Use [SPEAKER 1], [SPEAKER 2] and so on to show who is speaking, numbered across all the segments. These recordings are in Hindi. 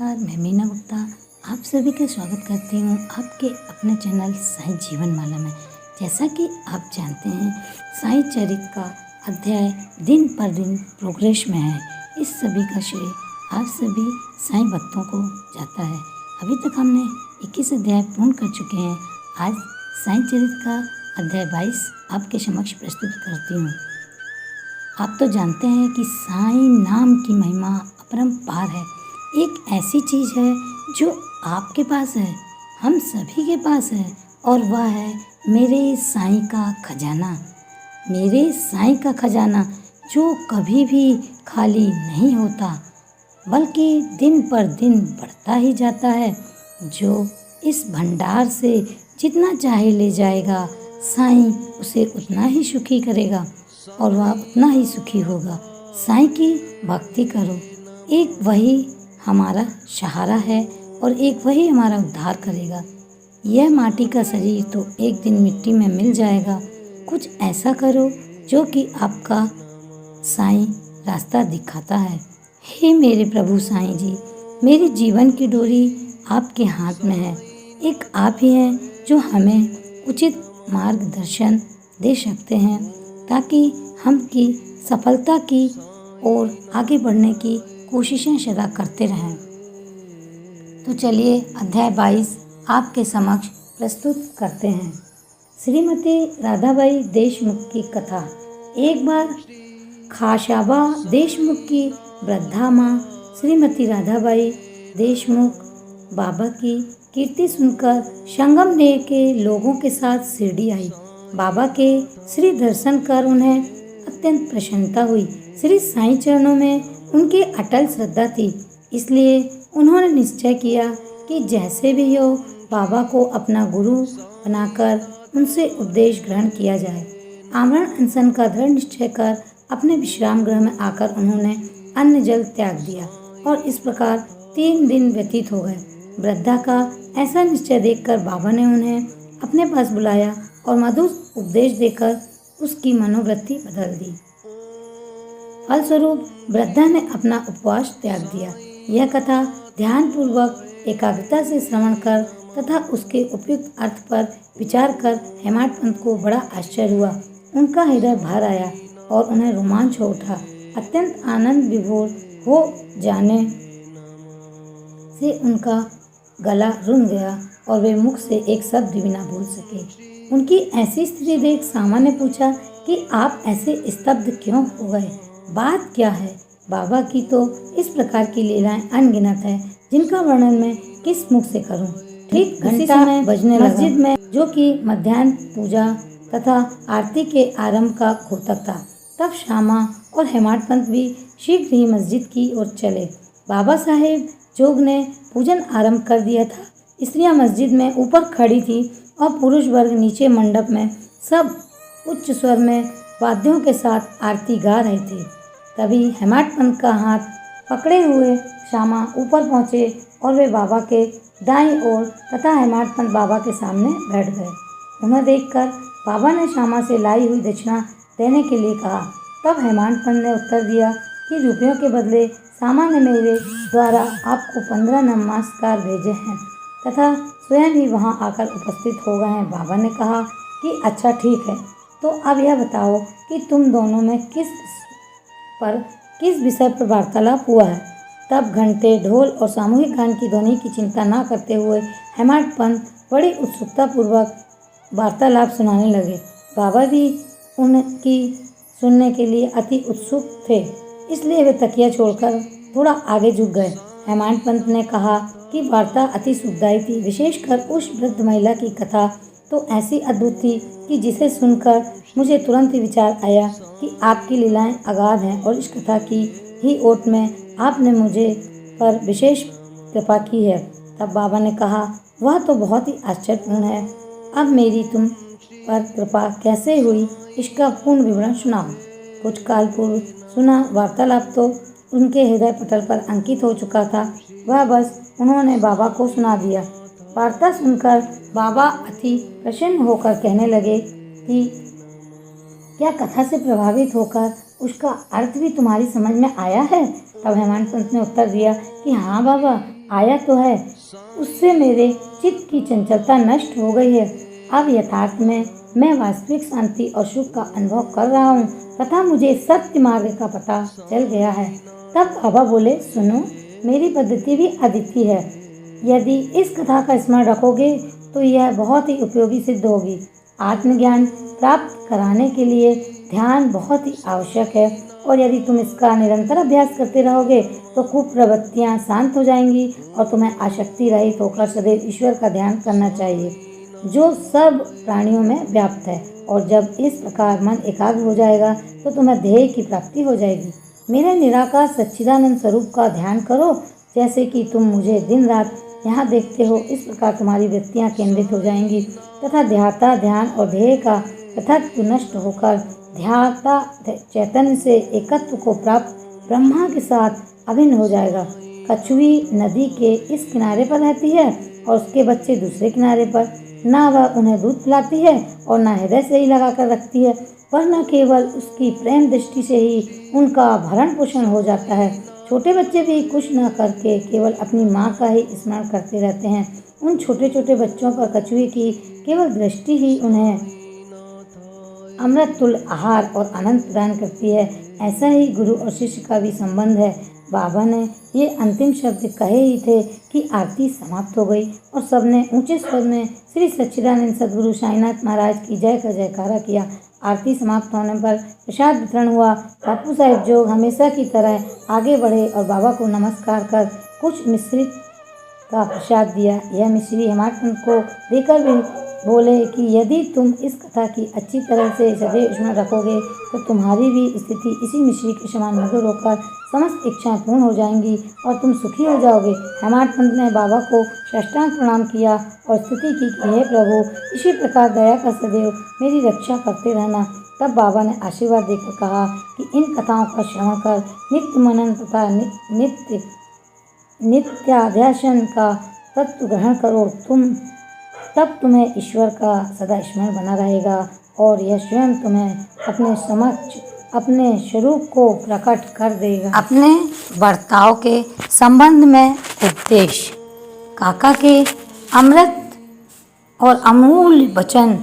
[SPEAKER 1] नमस्कार, मैं मीना गुप्ता आप सभी का स्वागत करती हूँ आपके अपने चैनल साईं जीवनमाला में। जैसा कि आप जानते हैं, साईं चरित का अध्याय दिन पर दिन प्रोग्रेस में है। इस सभी का श्रेय आप सभी साईं भक्तों को जाता है। अभी तक हमने 21 अध्याय पूर्ण कर चुके हैं। आज साईं चरित का अध्याय 22 आपके समक्ष प्रस्तुत करती हूँ। आप तो जानते हैं कि साईं नाम की महिमा अपरंपार है। एक ऐसी चीज़ है जो आपके पास है, हम सभी के पास है, और वह है मेरे साईं का खजाना। मेरे साईं का खजाना जो कभी भी खाली नहीं होता, बल्कि दिन पर दिन बढ़ता ही जाता है। जो इस भंडार से जितना चाहे ले जाएगा, साईं उसे उतना ही सुखी करेगा और वह उतना ही सुखी होगा। साईं की भक्ति करो, एक वही हमारा सहारा है और एक वही हमारा उद्धार करेगा। यह माटी का शरीर तो एक दिन मिट्टी में मिल जाएगा। कुछ ऐसा करो जो कि आपका साईं रास्ता दिखाता है। हे मेरे प्रभु साईं जी, मेरे जीवन की डोरी आपके हाथ में है। एक आप ही हैं जो हमें उचित मार्गदर्शन दे सकते हैं ताकि हम की सफलता की ओर आगे बढ़ने की कोशिशें सदा करते रहें। तो चलिए अध्याय 22 आपके समक्ष प्रस्तुत करते हैं। श्रीमती राधाबाई देशमुख की कथा। एक बार खाशाबा देशमुख की वृद्धा माँ श्रीमती राधाबाई देशमुख बाबा की कीर्ति सुनकर संगमनेर के लोगों के साथ शिरडी आई। बाबा के श्री दर्शन कर उन्हें अत्यंत प्रसन्नता हुई। श्री साईं चरणों में उनकी अटल श्रद्धा थी, इसलिए उन्होंने निश्चय किया कि जैसे भी हो बाबा को अपना गुरु बनाकर उनसे उपदेश ग्रहण किया जाए। आमरण अनशन का दृढ़ निश्चय कर अपने विश्राम गृह में आकर उन्होंने अन्न जल त्याग दिया और इस प्रकार 3 दिन व्यतीत हो गए। वृद्धा का ऐसा निश्चय देखकर बाबा ने उन्हें अपने पास बुलाया और मधुर उपदेश देकर उसकी मनोवृत्ति बदल दी। फलस्वरूप वृद्धा ने अपना उपवास त्याग दिया। यह कथा ध्यानपूर्वक एकाग्रता से श्रवण कर तथा उसके उपयुक्त अर्थ पर विचार कर हेमाड पंत को बड़ा आश्चर्य हुआ। उनका हृदय भर आया और उन्हें रोमांच हो उठा। अत्यंत आनंद विभोर हो जाने से उनका गला रुंध गया और वे मुख से एक शब्द भी न बोल सके। उनकी ऐसी स्थिति देख सामा ने पूछा कि आप ऐसे स्तब्ध क्यों हो गए, बात क्या है? बाबा की तो इस प्रकार की लीलाएं अनगिनत है, जिनका वर्णन मैं किस मुख से करूं। ठीक घंटा बजने लगा। मस्जिद में जो कि मध्याह्न पूजा तथा आरती के आरंभ का घोतक था। तब श्यामा और हेमाड पंत भी शीघ्र ही मस्जिद की ओर चले। बाबा साहेब जोग ने पूजन आरंभ कर दिया था। स्त्रियां मस्जिद में ऊपर खड़ी थी और पुरुष वर्ग नीचे मंडप में सब उच्च स्वर में वाद्यों के साथ आरती गा रहे थे। तभी हेमाड पंत का हाथ पकड़े हुए श्यामा ऊपर पहुँचे और वे बाबा के दाईं ओर तथा हेमाड पंत बाबा के सामने बैठ गए। उन्हें देखकर बाबा ने श्यामा से लाई हुई दक्षिणा देने के लिए कहा। तब हेमाड पंत ने उत्तर दिया कि रुपयों के बदले श्यामा ने मेरे द्वारा आपको 15 नमस्कार भेजे हैं तथा स्वयं ही वहां आकर उपस्थित हो गए हैं। बाबा ने कहा कि अच्छा ठीक है, तो अब यह बताओ कि तुम दोनों में किस विषय पर वार्तालाप हुआ है। तब घंटे, ढोल और सामूहिक गान की ध्वनि की चिंता न करते हुए हेमाड पंत बड़ी उत्सुकता पूर्वक वार्तालाप सुनाने लगे। बाबा भी उनकी सुनने के लिए अति उत्सुक थे, इसलिए वे तकिया छोड़कर थोड़ा आगे झुक गए। हेमाड पंत ने कहा कि वार्ता अति सुखदायी थी, विशेषकर उस वृद्ध महिला की कथा तो ऐसी अद्भुत थी कि जिसे सुनकर मुझे तुरंत ही विचार आया कि आपकी लीलाएं अगाध हैं और इस कथा की ही ओट में आपने मुझे पर विशेष कृपा की है। तब बाबा ने कहा, वह तो बहुत ही आश्चर्यपूर्ण है। अब मेरी तुम पर कृपा कैसे हुई, इसका पूर्ण विवरण सुनाओ। कुछ काल पूर्व सुना वार्तालाप तो उनके हृदय पटल पर अंकित हो चुका था, वह बस उन्होंने बाबा को सुना दिया। वार्ता सुनकर बाबा अति प्रसन्न होकर कहने लगे कि क्या कथा से प्रभावित होकर उसका अर्थ भी तुम्हारी समझ में आया है? तब हेमाड पंत ने उत्तर दिया कि हाँ बाबा, आया तो है, उससे मेरे चित्त की चंचलता नष्ट हो गई है। अब यथार्थ में मैं वास्तविक शांति और सुख का अनुभव कर रहा हूँ तथा मुझे सत्य मार्ग का पता चल गया है। तब बाबा बोले, सुनो, मेरी पद्धति भी अद्वितीय है। यदि इस कथा का स्मरण रखोगे तो यह बहुत ही उपयोगी सिद्ध होगी। आत्मज्ञान प्राप्त कराने के लिए ध्यान बहुत ही आवश्यक है और यदि तुम इसका निरंतर अभ्यास करते रहोगे तो कुप्रवृत्तियाँ शांत हो जाएंगी और तुम्हें आसक्ति रहित होकर सदैव ईश्वर का ध्यान करना चाहिए जो सब प्राणियों में व्याप्त है। और जब इस प्रकार मन एकाग्र हो जाएगा तो तुम्हें ध्येय की प्राप्ति हो जाएगी। मेरे निराकार सच्चिदानंद स्वरूप का ध्यान करो। जैसे कि तुम मुझे दिन रात यहाँ देखते हो, इस प्रकार तुम्हारी वृत्तियाँ केंद्रित हो जाएंगी तथा ध्याता ध्यान और ध्येय का पृथक नष्ट होकर ध्याता चैतन्य से एकत्व को प्राप्त ब्रह्मा के साथ अभिन्न हो जाएगा। कछुई नदी के इस किनारे पर रहती है और उसके बच्चे दूसरे किनारे पर। ना वह उन्हें दूध पिलाती है और ना हृदय से ही लगा कर रखती है, पर न केवल उसकी प्रेम दृष्टि से ही उनका भरण पोषण हो जाता है। छोटे बच्चे भी कुछ न करके केवल अपनी माँ का ही स्मरण करते रहते हैं। उन छोटे छोटे बच्चों पर कछुए की केवल दृष्टि ही उन्हें अमृत तुल्य आहार और आनंद प्रदान करती है। ऐसा ही गुरु और शिष्य का भी संबंध है। बाबा ने ये अंतिम शब्द कहे ही थे कि आरती समाप्त हो गई और सबने ऊंचे स्वर में श्री सच्चिदानंद सद्गुरु साईनाथ महाराज की जय का जयकारा किया। आरती समाप्त होने पर प्रसाद वितरण हुआ। बापू साहिब जो हमेशा की तरह आगे बढ़े और बाबा को नमस्कार कर कुछ मिश्री का प्रसाद दिया। यह मिश्री हेमाडपंत को देकर भी बोले कि यदि तुम इस कथा की अच्छी तरह से सदैव स्मरण रखोगे तो तुम्हारी भी स्थिति इसी मिश्री के समान मधुर होकर समस्त इच्छाएं पूर्ण हो जाएंगी और तुम सुखी हो जाओगे। हेमाडपंत ने बाबा को साष्टांग प्रणाम किया और स्तुति की कि हे प्रभु, इसी प्रकार दया का सदैव मेरी रक्षा करते रहना। तब बाबा ने आशीर्वाद देकर कहा कि इन कथाओं का श्रवण कर नित्य मनन तथा नित्याध्यासन का तत्व ग्रहण करो, तब तुम्हें ईश्वर का सदा स्मरण बना रहेगा और यह स्वयं तुम्हें अपने समक्ष अपने स्वरूप को प्रकट कर देगा। अपने बर्ताव के संबंध में उपदेश। काका के अमृत और अमूल्य वचन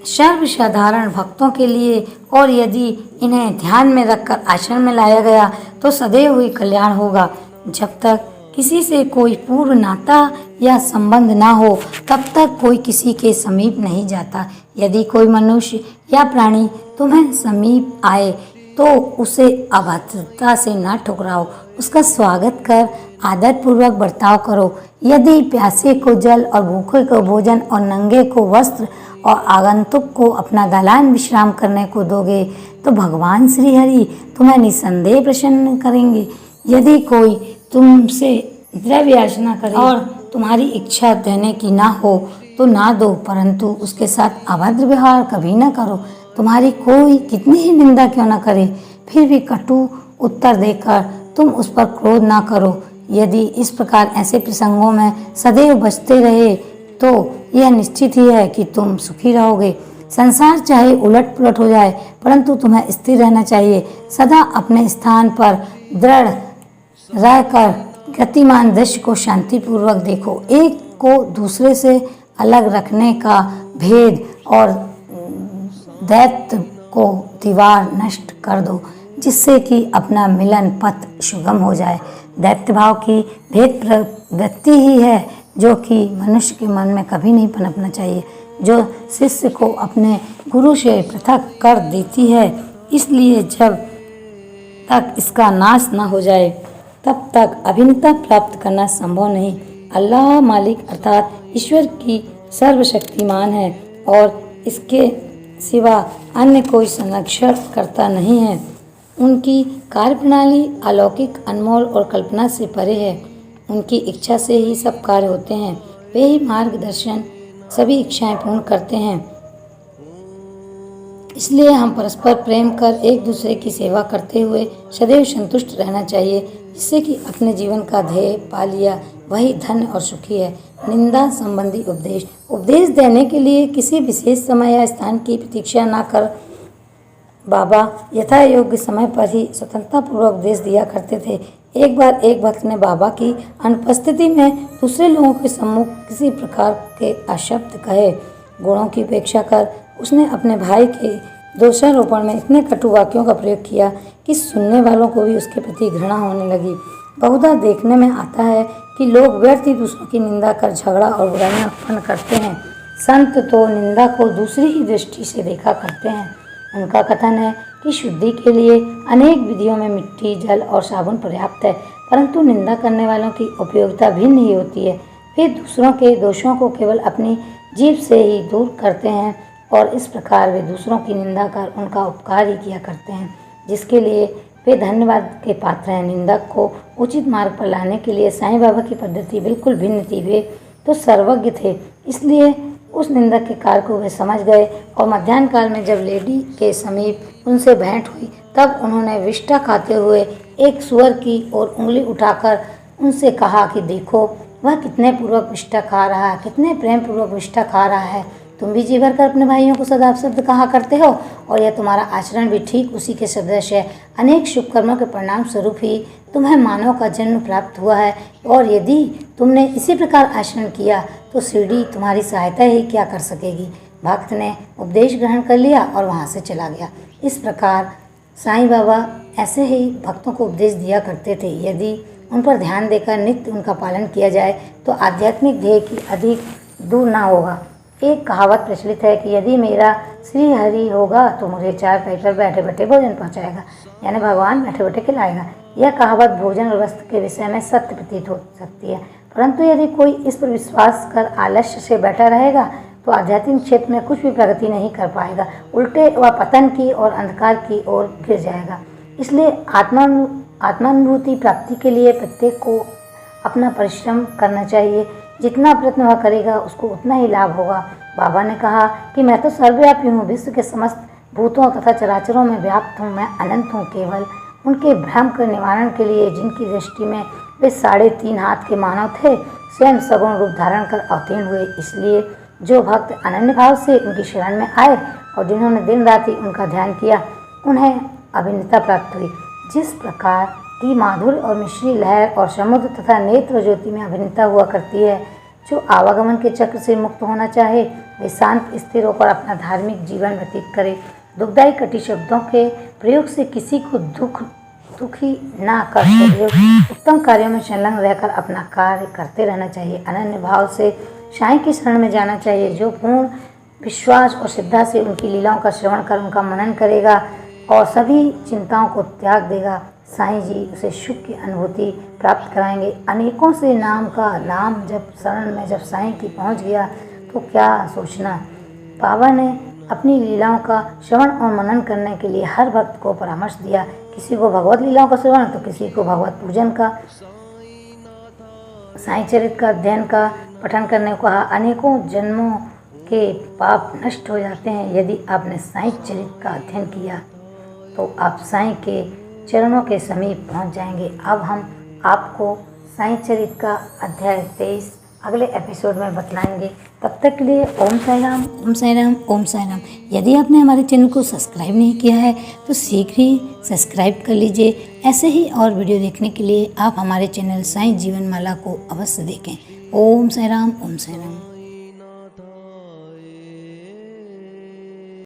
[SPEAKER 1] सर्वसाधारण भक्तों के लिए और यदि इन्हें ध्यान में रखकर आचरण में लाया गया तो सदैव ही कल्याण होगा। जब तक किसी से कोई पूर्व नाता या संबंध ना हो तब तक कोई किसी के समीप नहीं जाता। यदि कोई मनुष्य या प्राणी तुम्हें समीप आए तो उसे अभद्रता से ना ठुकराओ, उसका स्वागत कर आदर पूर्वक बर्ताव करो। यदि प्यासे को जल और भूखे को भोजन और नंगे को वस्त्र और आगंतुक को अपना दालान विश्राम करने को दोगे तो भगवान श्री हरि तुम्हें निसंदेह प्रसन्न करेंगे। यदि कोई तुमसे द्रव्य याचना करे और तुम्हारी इच्छा देने की ना हो तो ना दो, परंतु उसके साथ अभद्र व्यवहार कभी ना करो। तुम्हारी कोई कितनी ही निंदा क्यों ना करे, फिर भी कटु उत्तर देकर तुम उस पर क्रोध ना करो। यदि इस प्रकार ऐसे प्रसंगों में सदैव बचते रहे तो यह निश्चित ही है कि तुम सुखी रहोगे। संसार चाहे उलट पुलट हो जाए परंतु तुम्हें स्थिर रहना चाहिए। सदा अपने स्थान पर दृढ़ रहकर गतिमान दृश्य को शांतिपूर्वक देखो। एक को दूसरे से अलग रखने का भेद और दैत्य को दीवार नष्ट कर दो जिससे कि अपना मिलन पथ सुगम हो जाए। दैत्य भाव की भेद प्रवृत्ति ही है जो कि मनुष्य के मन में कभी नहीं पनपना चाहिए, जो शिष्य को अपने गुरु से पृथक कर देती है। इसलिए जब तक इसका नाश न हो जाए तब तक अभिन्नता प्राप्त करना संभव नहीं। अल्लाह मालिक अर्थात ईश्वर की सर्वशक्तिमान है और इसके सिवा अन्य कोई संरक्षण करता नहीं है। उनकी कार्यप्रणाली अलौकिक, अनमोल और कल्पना से परे है। उनकी इच्छा से ही सब कार्य होते हैं। वे ही मार्गदर्शन सभी इच्छाएं पूर्ण करते हैं। इसलिए हम परस्पर प्रेम कर एक दूसरे की सेवा करते हुए सदैव संतुष्ट रहना चाहिए, जिससे कि अपने जीवन का ध्येय पा लिया वही धन्य और सुखी है। निंदा संबंधी उपदेश। उपदेश देने के लिए किसी विशेष समय या स्थान की प्रतीक्षा न कर बाबा यथा योग्य समय पर ही स्वतंत्रता पूर्वक उपदेश दिया करते थे। एक बार एक भक्त ने बाबा की अनुपस्थिति में दूसरे लोगों के सम्मुख किसी प्रकार के अशब्द कहे। गुणों की उपेक्षा कर उसने अपने भाई के दोषारोपण में इतने कटु वाक्यों का प्रयोग किया कि सुनने वालों को भी उसके प्रति घृणा होने लगी। बहुधा देखने में आता है कि लोग व्यर्थ ही दूसरों की निंदा कर झगड़ा और बुराइयां उत्पन्न करते हैं। संत तो निंदा को दूसरी ही दृष्टि से देखा करते हैं। उनका कथन है कि शुद्धि के लिए अनेक विधियों में मिट्टी, जल और साबुन पर्याप्त है, परंतु निंदा करने वालों की उपयोगिता भिन्न ही होती है। वे दूसरों के दोषों को केवल अपनी जीभ से ही दूर करते हैं और इस प्रकार वे दूसरों की निंदा कर उनका उपकार ही किया करते हैं, जिसके लिए वे धन्यवाद के पात्र हैं। निंदक को उचित मार्ग पर लाने के लिए साईं बाबा की पद्धति बिल्कुल भिन्न थी। वे तो सर्वज्ञ थे, इसलिए उस निंदक के कार्य को वे समझ गए और मध्याह्न काल में जब लेडी के समीप उनसे भेंट हुई तब उन्होंने विष्ठा खाते हुए एक सुअर की ओर उंगली उठाकर उनसे कहा कि देखो वह कितने पूर्वक विष्ठा खा रहा है, कितने प्रेम पूर्वक विष्ठा खा रहा है। तुम भी जी भर कर अपने भाइयों को सदा शब्द कहा करते हो और यह तुम्हारा आचरण भी ठीक उसी के सदृश है। अनेक शुभ कर्मों के परिणाम स्वरूप ही तुम्हें मानव का जन्म प्राप्त हुआ है और यदि तुमने इसी प्रकार आचरण किया तो सीढ़ी तुम्हारी सहायता ही क्या कर सकेगी। भक्त ने उपदेश ग्रहण कर लिया और वहाँ से चला गया। इस प्रकार साईं बाबा ऐसे ही भक्तों को उपदेश दिया करते थे। यदि उन पर ध्यान देकर नित्य उनका पालन किया जाए तो आध्यात्मिक ध्येय की अधिक दूर ना होगा। एक कहावत प्रचलित है कि यदि मेरा श्री हरि होगा तो मुझे चार पैर पर बैठे बैठे भोजन पहुंचाएगा, यानी भगवान बैठे बैठे खिलाएगा। यह कहावत भोजन और वस्त्र के विषय में सत्य प्रतीत हो सकती है, परंतु यदि कोई इस पर विश्वास कर आलस्य से बैठा रहेगा तो आध्यात्मिक क्षेत्र में कुछ भी प्रगति नहीं कर पाएगा, उल्टे वह पतन की और अंधकार की ओर गिर जाएगा। इसलिए आत्मानुभूति प्राप्ति के लिए प्रत्येक को अपना परिश्रम करना चाहिए। जितना प्रयत्न वह करेगा उसको उतना ही लाभ होगा। बाबा ने कहा कि मैं तो सर्वव्यापी हूँ, विश्व के समस्त भूतों तथा चराचरों में व्याप्त हूँ, मैं अनंत हूँ। केवल उनके भ्रम के निवारण के लिए जिनकी दृष्टि में वे 3.5 हाथ के मानव थे, स्वयं सगुण रूप धारण कर अवतीर्ण हुए। इसलिए जो भक्त अनन्य भाव से उनकी शरण में आए और जिन्होंने दिन रात ही उनका ध्यान किया, उन्हें अभिन्नता प्राप्त हुई। जिस प्रकार की माधुर्य और मिश्री लहर और समुद्र तथा नेत्र ज्योति में अभिन्नता हुआ करती है, जो आवागमन के चक्र से मुक्त होना चाहे वे शांत स्थिर होकर अपना धार्मिक जीवन व्यतीत करे। दुखदायी कटी शब्दों के प्रयोग से किसी को दुखी ना कर सके। उत्तम कार्यों में संलग्न रहकर अपना कार्य करते रहना चाहिए। अनन्य भाव से साईं की शरण में जाना चाहिए। जो पूर्ण विश्वास और श्रद्धा से उनकी लीलाओं का श्रवण कर उनका मनन करेगा और सभी चिंताओं को त्याग देगा, साईं जी उसे सुख की अनुभूति प्राप्त कराएंगे। अनेकों से नाम जब शरण में जब साईं की पहुंच गया तो क्या सोचना। बाबा ने अपनी लीलाओं का श्रवण और मनन करने के लिए हर भक्त को परामर्श दिया। किसी को भगवत लीलाओं का श्रवण तो किसी को भगवत पूजन का, साईं चरित का अध्ययन का पठन करने को कहा। अनेकों जन्मों के पाप नष्ट हो जाते हैं यदि आपने साईं चरित का अध्ययन किया तो आप साईं के चरणों के समीप पहुंच जाएंगे। अब हम आपको साईं चरित का अध्याय 23 अगले एपिसोड में बतलाएंगे। तब तक के लिए ओम साई राम, ओम साई राम, ओम साई राम। यदि आपने हमारे चैनल को सब्सक्राइब नहीं किया है तो शीघ्र ही सब्सक्राइब कर लीजिए। ऐसे ही और वीडियो देखने के लिए आप हमारे चैनल साईं जीवन माला को अवश्य देखें। ओम साई राम, ओम साई राम।